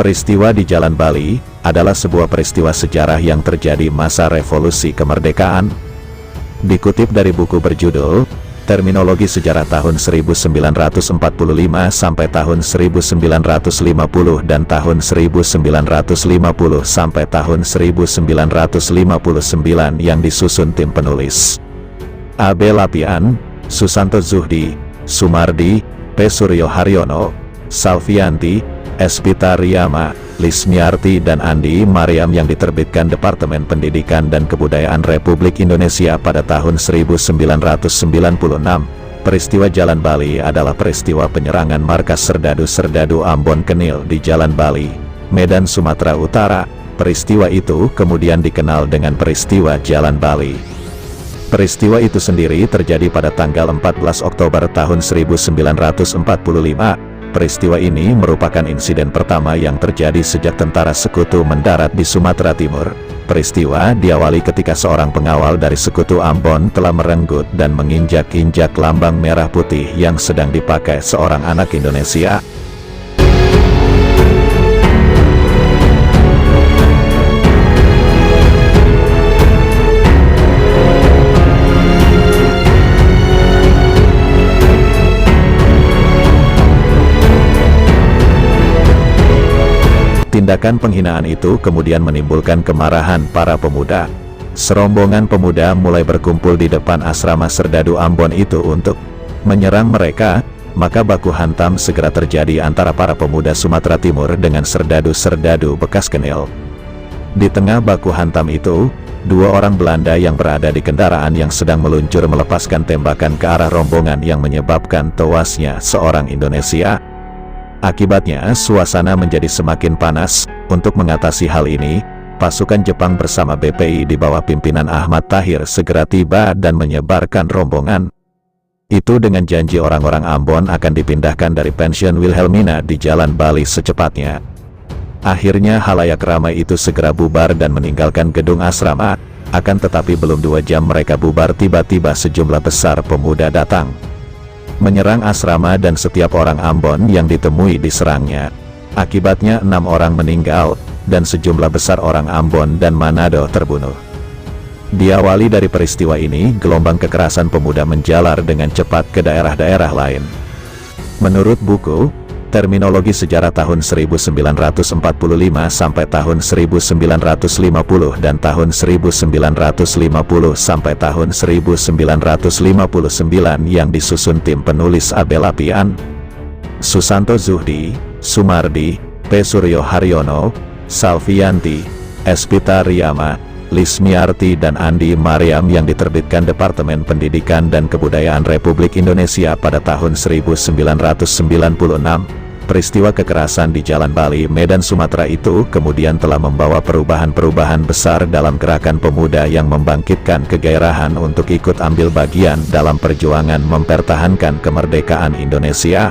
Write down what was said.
Peristiwa di Jalan Bali adalah sebuah peristiwa sejarah yang terjadi masa revolusi kemerdekaan. Dikutip dari buku berjudul Terminologi Sejarah tahun 1945 sampai tahun 1950 dan tahun 1950 sampai tahun 1959 yang disusun tim penulis A.B. Lapian, Susanto Zuhdi, Sumardi, P. Suryo Haryono, Salvianti, Espita Riyama, Lismiarti dan Andi Mariam yang diterbitkan Departemen Pendidikan dan Kebudayaan Republik Indonesia pada tahun 1996. Peristiwa Jalan Bali adalah peristiwa penyerangan markas Serdadu Ambon Kenil di Jalan Bali, Medan, Sumatera Utara. Peristiwa itu kemudian dikenal dengan peristiwa Jalan Bali. Peristiwa itu sendiri terjadi pada tanggal 14 Oktober tahun 1945. Peristiwa ini merupakan insiden pertama yang terjadi sejak tentara sekutu mendarat di Sumatera Timur. Peristiwa diawali ketika seorang pengawal dari sekutu Ambon telah merenggut dan menginjak-injak lambang merah putih yang sedang dipakai seorang anak Indonesia. Tindakan penghinaan itu kemudian menimbulkan kemarahan para pemuda. Serombongan pemuda mulai berkumpul di depan asrama Serdadu Ambon itu untuk menyerang mereka, maka baku hantam segera terjadi antara para pemuda Sumatera Timur dengan Serdadu bekas Kenil. Di tengah baku hantam itu, dua orang Belanda yang berada di kendaraan yang sedang meluncur melepaskan tembakan ke arah rombongan yang menyebabkan tewasnya seorang Indonesia. Akibatnya, suasana menjadi semakin panas. Untuk mengatasi hal ini, pasukan Jepang bersama BPI di bawah pimpinan Ahmad Tahir segera tiba dan menyebarkan rombongan itu dengan janji orang-orang Ambon akan dipindahkan dari pensiun Wilhelmina di Jalan Bali secepatnya. Akhirnya halayak ramai itu segera bubar dan meninggalkan gedung asrama. Akan tetapi belum 2 jam mereka bubar, tiba-tiba sejumlah besar pemuda datang menyerang asrama dan setiap orang Ambon yang ditemui diserangnya. Akibatnya 6 orang meninggal, dan sejumlah besar orang Ambon dan Manado terbunuh. Diawali dari peristiwa ini, gelombang kekerasan pemuda menjalar dengan cepat ke daerah-daerah lain. Menurut buku Terminologi Sejarah tahun 1945 sampai tahun 1950 dan tahun 1950 sampai tahun 1959 yang disusun tim penulis A.B. Lapian, Susanto Zuhdi, Sumardi, P. Suryo Haryono, Salvianti, Espita Riyama, Lismiarti dan Andi Mariam yang diterbitkan Departemen Pendidikan dan Kebudayaan Republik Indonesia pada tahun 1996. Peristiwa kekerasan di Jalan Bali, Medan, Sumatera itu kemudian telah membawa perubahan-perubahan besar dalam gerakan pemuda yang membangkitkan kegairahan untuk ikut ambil bagian dalam perjuangan mempertahankan kemerdekaan Indonesia.